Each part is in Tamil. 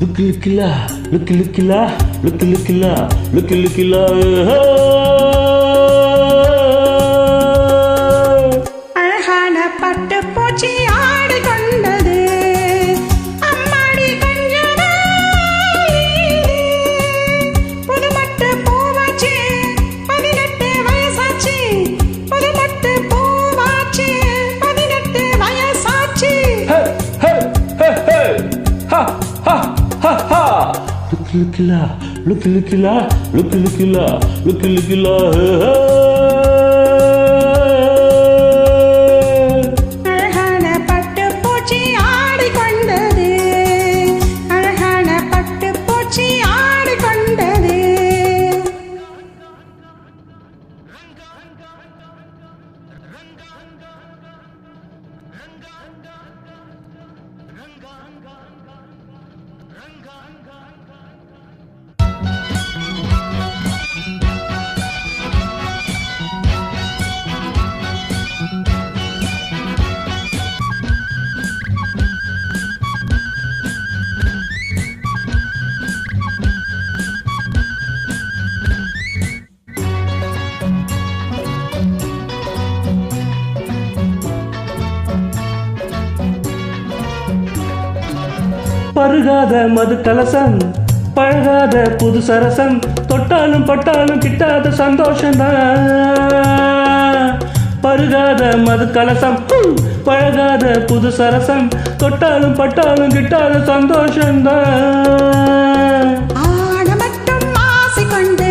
லுக்கிலுக்கிலா லுக்கிலுக்கிலா லுக்கிலுக்கிலா லுக்கிலுக்கிலா அழகான பட்டு பூச்சி ஆடு கொண்டது அம்மாடி கஞ்சனா புதுமட்டு பூவாச்சு 18 வயசாச்சு புதுமட்டு பூவாச்சு 18 வயசாச்சு லுக்கிலுக்கிலா லுக்கிலுக்கிலா லுக்கிலுக்கிலா லுக்கிலுக்கிலா அழகான பட்டு பூச்சி ஆடு கொண்டது அழகான பட்டு பூச்சி ஆடு கொண்டது பருகாத மது கலசம் பழகாத புது சரசம் தொட்டாலும் பட்டாலும் கிட்டாத சந்தோஷம்தான் பருகாத மது கலசம் பழகாத புது சரசம் தொட்டாலும் பட்டாலும் கிட்டாத சந்தோஷம்தான் ஆட மட்டும் ஆசை கொண்டு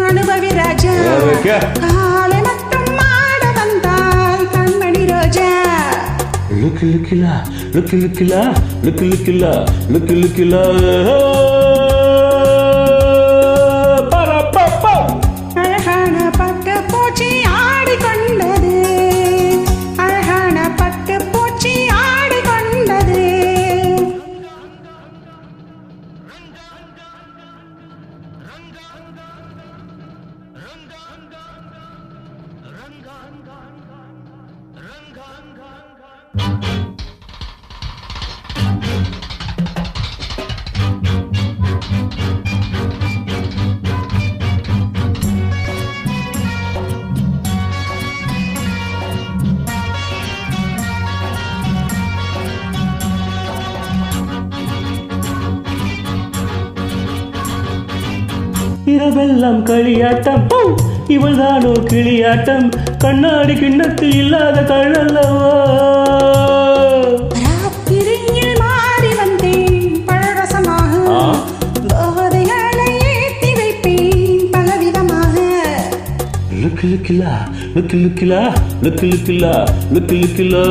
அனுபவி ராஜா காலை மட்டும் ஆட வந்தால் கண்மணி ரோஜா லுக்கிலுக்கிலா லுக்கிலுக்கிலா லுக்கிலுக்கிலா லுக்கிலுக்கிலா அழகான பட்டு பூச்சி ஆடி கொண்டது அழகான பட்டு பூச்சி ஆடி கொண்டது இரவெல்லாம் களியாட்டம் இவள்தானோ கிளியாட்டம் கண்ணாடி கிண்ணத்தில் இல்லாத கள்ளல்லவோ ராத்திரியில் மாறி வந்தேன் பழரசமாக போதைகளை ஏற்றி வைப்பேன் பலவிதமாக லுக்கிலுக்கிலா லுக்கிலுக்கிலா லுக்கிலுக்கிலா லுக்கிலுக்கிலா